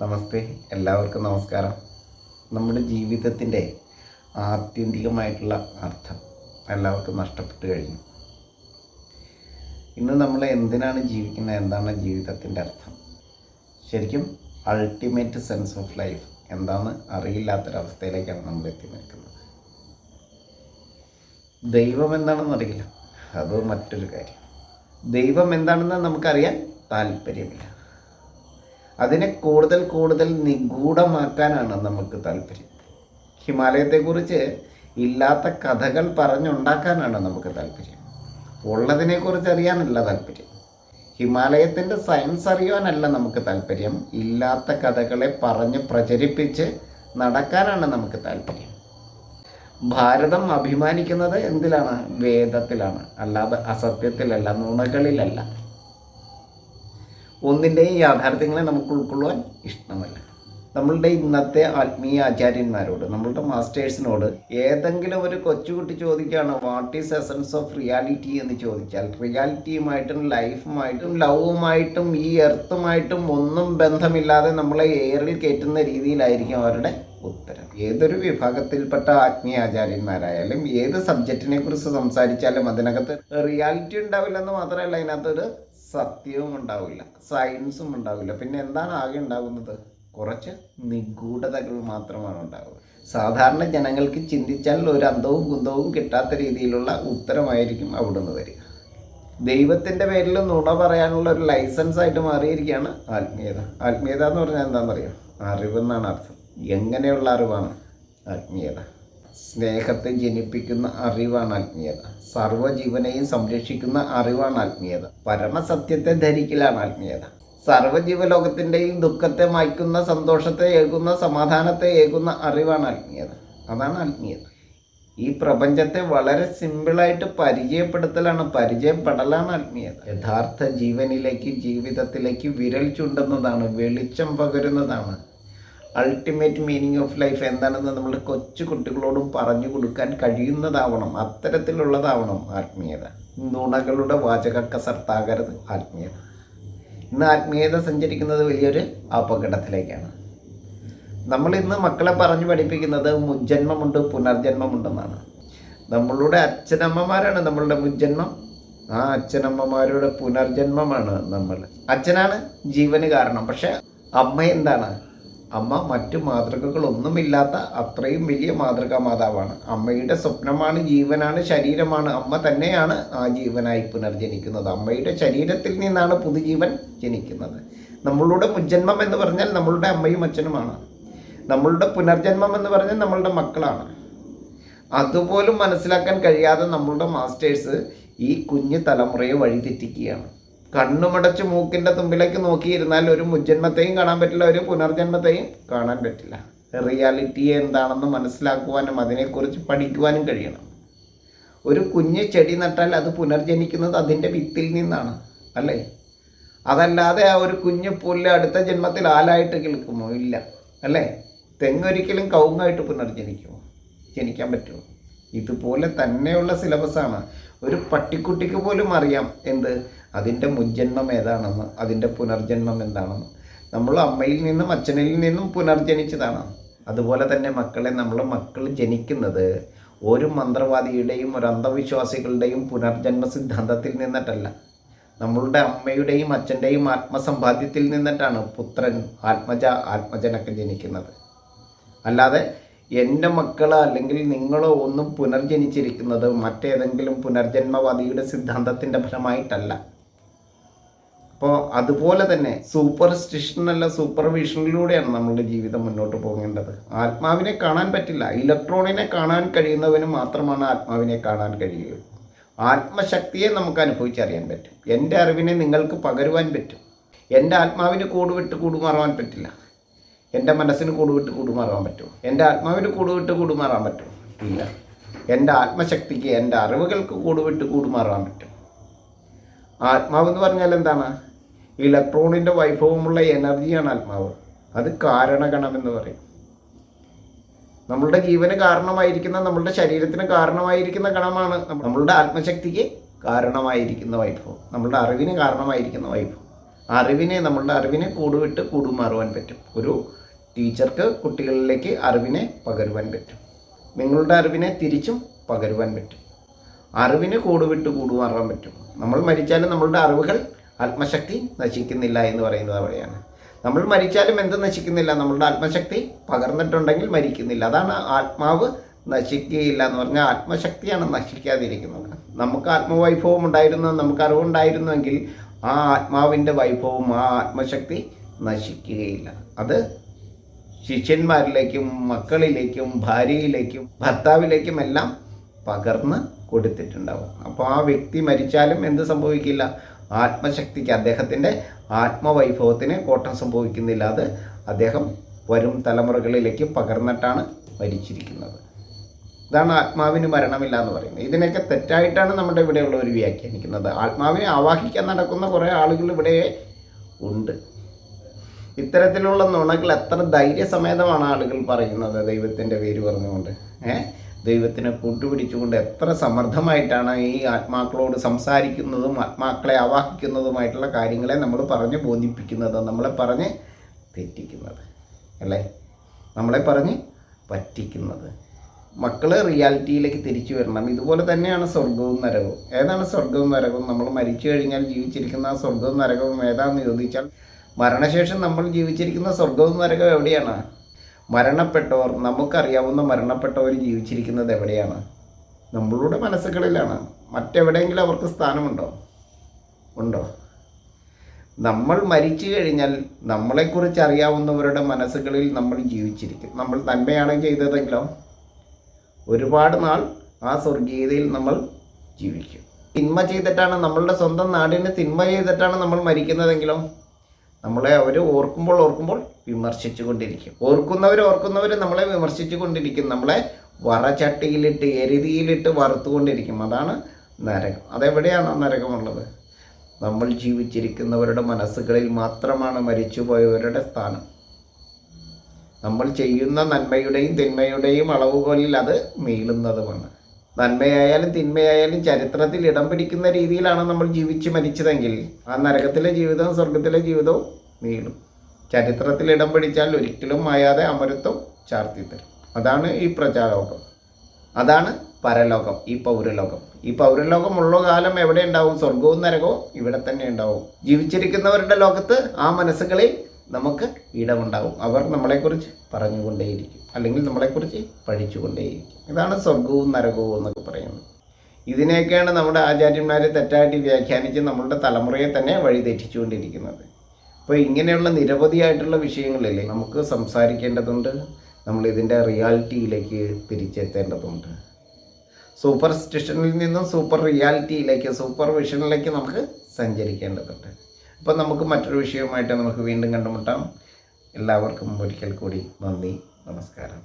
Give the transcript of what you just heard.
നമസ്തേ, എല്ലാവർക്കും നമസ്കാരം. നമ്മുടെ ജീവിതത്തിൻ്റെ ആത്യന്തികമായിട്ടുള്ള അർത്ഥം എല്ലാവർക്കും നഷ്ടപ്പെട്ടു കഴിഞ്ഞു. ഇന്ന് നമ്മൾ എന്തിനാണ് ജീവിക്കുന്നത്, എന്താണ് ജീവിതത്തിൻ്റെ അർത്ഥം, ശരിക്കും അൾട്ടിമേറ്റ് സെൻസ് ഓഫ് ലൈഫ് എന്താണെന്ന് അറിയില്ലാത്തൊരവസ്ഥയിലേക്കാണ് നമ്മൾ എത്തി നിൽക്കുന്നത്. ദൈവം എന്താണെന്ന് അറിയില്ല, അത് മറ്റൊരു കാര്യം. ദൈവം എന്താണെന്ന് നമുക്കറിയാൻ താല്പര്യമില്ല. അതിനെ കൂടുതൽ നിഗൂഢമാക്കാനാണ് നമുക്ക് താല്പര്യം. ഹിമാലയത്തെക്കുറിച്ച് ഇല്ലാത്ത കഥകൾ പറഞ്ഞുണ്ടാക്കാനാണ് നമുക്ക് താല്പര്യം. ഉള്ളതിനെക്കുറിച്ച് അറിയാനല്ല താല്പര്യം. ഹിമാലയത്തിൻ്റെ സയൻസ് അറിയാനല്ല നമുക്ക് താല്പര്യം. ഇല്ലാത്ത കഥകളെ പറഞ്ഞ് പ്രചരിപ്പിച്ച് നടക്കാനാണ് നമുക്ക് താല്പര്യം. ഭാരതം അഭിമാനിക്കുന്നത് എന്തിലാണ്? വേദത്തിലാണ്, അല്ലാതെ അസത്യത്തിലല്ല, നുണകളിലല്ല. ഒന്നിൻ്റെയും യാഥാർത്ഥ്യങ്ങളെ നമുക്ക് ഉൾക്കൊള്ളുവാൻ ഇഷ്ടമല്ല. നമ്മളുടെ ഇന്നത്തെ ആത്മീയ ആചാര്യന്മാരോട്, നമ്മളുടെ മാസ്റ്റേഴ്സിനോട് ഏതെങ്കിലും ഒരു കൊച്ചുകുട്ടി ചോദിക്കുകയാണ് what is essence of reality എന്ന് ചോദിച്ചാൽ, റിയാലിറ്റിയുമായിട്ടും ലൈഫുമായിട്ടും ലവുമായിട്ടും ഈ എർത്തുമായിട്ടും ഒന്നും ബന്ധമില്ലാതെ നമ്മളെ എയറിൽ കയറ്റുന്ന രീതിയിലായിരിക്കും അവരുടെ ഉത്തരം. ഏതൊരു വിഭാഗത്തിൽപ്പെട്ട ആത്മീയ ആചാര്യന്മാരായാലും ഏത് സബ്ജക്റ്റിനെ കുറിച്ച് സംസാരിച്ചാലും അതിനകത്ത് റിയാലിറ്റി ഉണ്ടാവില്ലെന്ന് മാത്രമല്ല, അതിനകത്തൊരു സത്യവും ഉണ്ടാവില്ല, സയൻസും ഉണ്ടാവില്ല. പിന്നെ എന്താണ് ആകെ ഉണ്ടാകുന്നത്? കുറച്ച് നിഗൂഢതകൾ മാത്രമാണ് ഉണ്ടാവുക. സാധാരണ ജനങ്ങൾക്ക് ചിന്തിച്ചാൽ ഒരു അന്തവും കുന്തവും കിട്ടാത്ത രീതിയിലുള്ള ഉത്തരമായിരിക്കും അവിടുന്ന് വരിക. ദൈവത്തിൻ്റെ പേരിൽ നുണ പറയാനുള്ള ഒരു ലൈസൻസ് ആയിട്ട് മാറിയിരിക്കുകയാണ് ആത്മീയത. ആത്മീയത എന്ന് പറഞ്ഞാൽ എന്താണെന്നറിയാം? അറിവെന്നാണ് അർത്ഥം. എങ്ങനെയുള്ള അറിവാണ് ആത്മീയത? സ്നേഹത്തെ ജനിപ്പിക്കുന്ന അറിവാണ് ആത്മീയത. സർവ്വജീവനെയും സംരക്ഷിക്കുന്ന അറിവാണ് ആത്മീയത. പരമസത്യത്തെ ധരിക്കലാണ് ആത്മീയത. സർവ്വജീവലോകത്തിൻ്റെയും ദുഃഖത്തെ മായ്ക്കുന്ന, സന്തോഷത്തെ ഏകുന്ന, സമാധാനത്തെ ഏകുന്ന അറിവാണ് ആത്മീയത. അതാണ് ആത്മീയത. ഈ പ്രപഞ്ചത്തെ വളരെ സിമ്പിളായിട്ട് പരിചയപ്പെടലാണ് ആത്മീയത. യഥാർത്ഥ ജീവനിലേക്ക്, ജീവിതത്തിലേക്ക് വിരൽ ചൂണ്ടുന്നതാണ്, വെളിച്ചം പകരുന്നതാണ്. അൾട്ടിമേറ്റ് മീനിങ് ഓഫ് ലൈഫ് എന്താണെന്ന് നമ്മുടെ കൊച്ചു കുട്ടികളോടും പറഞ്ഞു കൊടുക്കാൻ കഴിയുന്നതാവണം. അത്തരത്തിലുള്ളതാവണം ആത്മീയത. നുണകളുടെ വാചക കസർത്താകരുത് ആത്മീയത. ഇന്ന് ആത്മീയത സഞ്ചരിക്കുന്നത് വലിയൊരു അപകടത്തിലേക്കാണ്. നമ്മളിന്ന് മക്കളെ പറഞ്ഞു പഠിപ്പിക്കുന്നത് മുജ്ജന്മമുണ്ട്, പുനർജന്മമുണ്ടെന്നാണ്. നമ്മളുടെ അച്ഛനമ്മമാരാണ് നമ്മളുടെ മുജ്ജന്മം. ആ അച്ഛനമ്മമാരുടെ പുനർജന്മമാണ് നമ്മൾ. അച്ഛനാണ് ജീവന് കാരണം. പക്ഷെ അമ്മ എന്താണ്? അമ്മ മറ്റു മാതൃകകളൊന്നുമില്ലാത്ത അത്രയും വലിയ മാതൃകാ മാതാവാണ്. അമ്മയുടെ സ്വപ്നമാണ്, ജീവനാണ്, ശരീരമാണ്. അമ്മ തന്നെയാണ് ആ ജീവനായി പുനർജനിക്കുന്നത്. അമ്മയുടെ ശരീരത്തിൽ നിന്നാണ് പുതുജീവൻ ജനിക്കുന്നത്. നമ്മളുടെ മുജ്ജന്മം എന്ന് പറഞ്ഞാൽ നമ്മളുടെ അമ്മയും അച്ഛനുമാണ്. നമ്മളുടെ പുനർജന്മം എന്ന് പറഞ്ഞാൽ നമ്മളുടെ മക്കളാണ്. അതുപോലും മനസ്സിലാക്കാൻ കഴിയാതെ നമ്മളുടെ മാസ്റ്റേഴ്സ് ഈ കുഞ്ഞു തലമുറയെ വഴിതെറ്റിക്കുകയാണ്. കണ്ണുമടച്ച് മൂക്കിൻ്റെ തുമ്പിലേക്ക് നോക്കിയിരുന്നാൽ ഒരു മുജ്ജന്മത്തെയും കാണാൻ പറ്റില്ല, ഒരു പുനർജന്മത്തെയും കാണാൻ പറ്റില്ല. റിയാലിറ്റി എന്താണെന്ന് മനസ്സിലാക്കുവാനും അതിനെക്കുറിച്ച് പഠിക്കുവാനും കഴിയണം. ഒരു കുഞ്ഞ് ചെടി നട്ടാൽ അത് പുനർജനിക്കുന്നത് അതിൻ്റെ വിത്തിൽ നിന്നാണ്, അല്ലേ? അതല്ലാതെ ആ ഒരു കുഞ്ഞ് പുല്ല് അടുത്ത ജന്മത്തിൽ ആലായിട്ട് കിളിക്കുമോ? ഇല്ല, അല്ലേ? തെങ്ങൊരിക്കലും കവുങ്ങായിട്ട് പുനർജനിക്കുമോ? ജനിക്കാൻ പറ്റുമോ? ഇതുപോലെ തന്നെയുള്ള സിലബസാണ്. ഒരു പട്ടിക്കുട്ടിക്ക് പോലും അറിയാം എന്ത്? അതിൻ്റെ മുജ്ജന്മം ഏതാണെന്ന്, അതിൻ്റെ പുനർജന്മം എന്താണെന്ന്. നമ്മൾ അമ്മയിൽ നിന്നും അച്ഛനിൽ നിന്നും പുനർജനിച്ചതാണ്. അതുപോലെ തന്നെ മക്കൾ ജനിക്കുന്നത് ഒരു മന്ത്രവാദിയുടെയും ഒരു അന്ധവിശ്വാസികളുടെയും പുനർജന്മ സിദ്ധാന്തത്തിൽ നിന്നിട്ടല്ല. നമ്മളുടെ അമ്മയുടെയും അച്ഛൻ്റെയും ആത്മസമ്പാദ്യത്തിൽ നിന്നിട്ടാണ് പുത്രൻ, ആത്മജനൊക്കെ ജനിക്കുന്നത്. അല്ലാതെ എൻ്റെ മക്കളോ അല്ലെങ്കിൽ നിങ്ങളോ ഒന്നും പുനർജനിച്ചിരിക്കുന്നത് മറ്റേതെങ്കിലും പുനർജന്മവാദിയുടെ സിദ്ധാന്തത്തിൻ്റെ ഫലമായിട്ടല്ല. അപ്പോൾ അതുപോലെ തന്നെ സൂപ്പർസ്റ്റിഷനല്ല, സൂപ്പർവിഷനിലൂടെയാണ് നമ്മളുടെ ജീവിതം മുന്നോട്ട് പോകേണ്ടത്. ആത്മാവിനെ കാണാൻ പറ്റില്ല. ഇലക്ട്രോണിനെ കാണാൻ കഴിയുന്നവന് മാത്രമാണ് ആത്മാവിനെ കാണാൻ കഴിയുകയുള്ളൂ. ആത്മശക്തിയെ നമുക്ക് അനുഭവിച്ചറിയാൻ പറ്റും. എൻ്റെ അറിവിനെ നിങ്ങൾക്ക് പകരുവാൻ പറ്റും. എൻ്റെ ആത്മാവിന് കൂടുവിട്ട് കൂടുമാറാൻ പറ്റില്ല. എൻ്റെ മനസ്സിന് കൂടുമാറാൻ പറ്റുമോ? എൻ്റെ ആത്മാവിന് കൂടുമാറാൻ പറ്റുമോ? ഇല്ല. എൻ്റെ ആത്മശക്തിക്ക്, എൻ്റെ അറിവുകൾക്ക് കൂടുമാറാൻ പറ്റും. ആത്മാവെന്ന് പറഞ്ഞാൽ എന്താണ്? ഇലക്ട്രോണിൻ്റെ വൈഭവമുള്ള എനർജിയാണ് ആത്മാവ്. അത് കാരണഗണമെന്ന് പറയും. നമ്മളുടെ ജീവന് കാരണമായിരിക്കുന്ന, നമ്മളുടെ ശരീരത്തിന് കാരണമായിരിക്കുന്ന ഗണമാണ് നമ്മളുടെ ആത്മശക്തിക്ക് കാരണമായിരിക്കുന്ന വൈഭവം, നമ്മളുടെ അറിവിന് കാരണമായിരിക്കുന്ന വൈഭവം. നമ്മളുടെ അറിവിനെ കൂടുവിട്ട് കൂടുമാറുവാൻ പറ്റും. ഒരു ടീച്ചർക്ക് കുട്ടികളിലേക്ക് അറിവിനെ പകരുവാൻ പറ്റും. നിങ്ങളുടെ അറിവിനെ തിരിച്ചും പകരുവാൻ പറ്റും. അറിവിന് കൂടുവിട്ട് കൂടുമാറാൻ പറ്റും. നമ്മൾ മരിച്ചാലും നമ്മളുടെ അറിവുകൾ ആത്മശക്തി നശിക്കുന്നില്ല എന്ന് പറയുന്നത് അവിടെയാണ്. നമ്മൾ മരിച്ചാലും എന്ത് നശിക്കുന്നില്ല? നമ്മളുടെ ആത്മശക്തി പകർന്നിട്ടുണ്ടെങ്കിൽ മരിക്കുന്നില്ല. അതാണ് ആത്മാവ് നശിക്കുകയില്ല എന്ന് പറഞ്ഞാൽ ആത്മശക്തിയാണ് നശിക്കാതിരിക്കുന്നത്. നമുക്ക് ആത്മവൈഭവം ഉണ്ടായിരുന്നു, നമുക്ക് അറിവുണ്ടായിരുന്നുവെങ്കിൽ ആ ആത്മാവിൻ്റെ വൈഭവം, ആ ആത്മശക്തി നശിക്കുകയില്ല. അത് ശിഷ്യന്മാരിലേക്കും മക്കളിലേക്കും ഭാര്യയിലേക്കും ഭർത്താവിലേക്കും എല്ലാം പകർന്ന് കൊടുത്തിട്ടുണ്ടാവും. അപ്പോൾ ആ വ്യക്തി മരിച്ചാലും എന്ത് സംഭവിക്കില്ല? ആത്മശക്തിക്ക്, അദ്ദേഹത്തിൻ്റെ ആത്മവൈഭവത്തിന് കോട്ടം സംഭവിക്കുന്നില്ല. അത് അദ്ദേഹം വരും തലമുറകളിലേക്ക് പകർന്നിട്ടാണ് മരിച്ചിരിക്കുന്നത്. ഇതാണ് ആത്മാവിന് മരണമില്ല എന്ന് പറയുന്നത്. ഇതിനൊക്കെ തെറ്റായിട്ടാണ് നമ്മുടെ ഇവിടെയുള്ളവർ വ്യാഖ്യാനിക്കുന്നത്. ആത്മാവിനെ ആവാഹിക്കാൻ നടക്കുന്ന കുറേ ആളുകൾ ഇവിടെ ഉണ്ട്. ഇത്തരത്തിലുള്ള നുണകൾ എത്ര ധൈര്യസമേതമാണ് ആളുകൾ പറയുന്നത്, ദൈവത്തിൻ്റെ പേര് പറഞ്ഞുകൊണ്ട്. ദൈവത്തിനെ കൂട്ടുപിടിച്ചുകൊണ്ട് എത്ര സമർത്ഥമായിട്ടാണ് ഈ ആത്മാക്കളോട് സംസാരിക്കുന്നതും ആത്മാക്കളെ ആവാഹിക്കുന്നതുമായിട്ടുള്ള കാര്യങ്ങളെ നമ്മൾ പറഞ്ഞ് ബോധിപ്പിക്കുന്നത്, നമ്മളെ പറഞ്ഞ് തെറ്റിക്കുന്നത്, അല്ലേ? നമ്മളെ പറഞ്ഞ് പറ്റിക്കുന്നത്. മക്കൾ റിയാലിറ്റിയിലേക്ക് തിരിച്ചു വരണം. ഇതുപോലെ തന്നെയാണ് സ്വർഗവും നരകവും. ഏതാണ് സ്വർഗവും നരകവും? നമ്മൾ മരിച്ചു കഴിഞ്ഞാൽ ജീവിച്ചിരിക്കുന്ന സ്വർഗവും നരകവും ഏതാണെന്ന് ചോദിച്ചാൽ, മരണശേഷം നമ്മൾ ജീവിച്ചിരിക്കുന്ന സ്വർഗവും നരകവും എവിടെയാണ്? മരണപ്പെട്ടവർ, നമുക്കറിയാവുന്ന മരണപ്പെട്ടവർ ജീവിച്ചിരിക്കുന്നത് എവിടെയാണ്? നമ്മളുടെ മനസ്സുകളിലാണ്. മറ്റെവിടെയെങ്കിലും അവർക്ക് സ്ഥാനമുണ്ടോ? ഉണ്ടോ? നമ്മൾ മരിച്ചു കഴിഞ്ഞാൽ നമ്മളെക്കുറിച്ച് അറിയാവുന്നവരുടെ മനസ്സുകളിൽ നമ്മൾ ജീവിച്ചിരിക്കും. നമ്മൾ നന്മയാണ് ചെയ്തതെങ്കിലോ ഒരുപാട് നാൾ ആ സ്വർഗീയതയിൽ നമ്മൾ ജീവിക്കും. തിന്മ ചെയ്തിട്ടാണ്, നമ്മളുടെ സ്വന്തം നാടിന് തിന്മ ചെയ്തിട്ടാണ് നമ്മൾ മരിക്കുന്നതെങ്കിലോ നമ്മളെ അവർ ഓർക്കുമ്പോൾ വിമർശിച്ചു കൊണ്ടിരിക്കും. ഓർക്കുന്നവർ നമ്മളെ വിമർശിച്ചു കൊണ്ടിരിക്കും. നമ്മളെ വറചട്ടിയിലിട്ട് എരുതിയിലിട്ട് വറുത്തുകൊണ്ടിരിക്കും. അതാണ് നരകം. അതെവിടെയാണ് നരകമുള്ളത്? നമ്മൾ ജീവിച്ചിരിക്കുന്നവരുടെ മനസ്സുകളിൽ മാത്രമാണ് മരിച്ചുപോയവരുടെ സ്ഥാനം. നമ്മൾ ചെയ്യുന്ന നന്മയുടെയും തിന്മയുടെയും അളവുകോലിൽ അത് മീളുന്നതുമാണ്. നന്മയായാലും തിന്മയായാലും ചരിത്രത്തിൽ ഇടം പിടിക്കുന്ന രീതിയിലാണ് നമ്മൾ ജീവിച്ച് മരിച്ചതെങ്കിൽ ആ നരകത്തിലെ ജീവിതവും സ്വർഗത്തിലെ ജീവിതവും നീളും. ചരിത്രത്തിൽ ഇടം പിടിച്ചാൽ ഒരിക്കലും മായാതെ അമരത്വം ചാർത്തിത്തരും. അതാണ് ഈ പ്രജാലോകം, അതാണ് പരലോകം, ഈ പൗരലോകം. ഈ പൗരലോകമുള്ള കാലം എവിടെ ഉണ്ടാവും? സ്വർഗവും നരകവും ഇവിടെ തന്നെ ഉണ്ടാവും. ജീവിച്ചിരിക്കുന്നവരുടെ ലോകത്ത് ആ മനസ്സുകളിൽ നമുക്ക് ഇടമുണ്ടാവും. അവർ നമ്മളെക്കുറിച്ച് പറഞ്ഞുകൊണ്ടേയിരിക്കും, അല്ലെങ്കിൽ നമ്മളെക്കുറിച്ച് പഠിച്ചുകൊണ്ടേയിരിക്കും. ഇതാണ് സ്വർഗവും നരകവും എന്നൊക്കെ പറയുന്നത്. ഇതിനെയൊക്കെയാണ് നമ്മുടെ ആചാര്യന്മാർ തെറ്റായിട്ട് വ്യാഖ്യാനിച്ച് നമ്മളുടെ തലമുറയെ തന്നെ വഴിതെറ്റിച്ചുകൊണ്ടിരിക്കുന്നത്. അപ്പോൾ ഇങ്ങനെയുള്ള നിരവധിയായിട്ടുള്ള വിഷയങ്ങളില്ലേ നമുക്ക് സംസാരിക്കേണ്ടതുണ്ട്. നമ്മളിതിൻ്റെ റിയാലിറ്റിയിലേക്ക് തിരിച്ചെത്തേണ്ടതുണ്ട്. സൂപ്പർസ്റ്റിഷനിൽ നിന്നും സൂപ്പർ റിയാലിറ്റിയിലേക്ക്, സൂപ്പർ വിഷനിലേക്ക് നമുക്ക് സഞ്ചരിക്കേണ്ടതുണ്ട്. അപ്പം നമുക്ക് മറ്റൊരു വിഷയവുമായിട്ട് നമുക്ക് വീണ്ടും കണ്ടുമുട്ടാം. എല്ലാവർക്കും ഒരിക്കൽ കൂടി നന്ദി, നമസ്കാരം.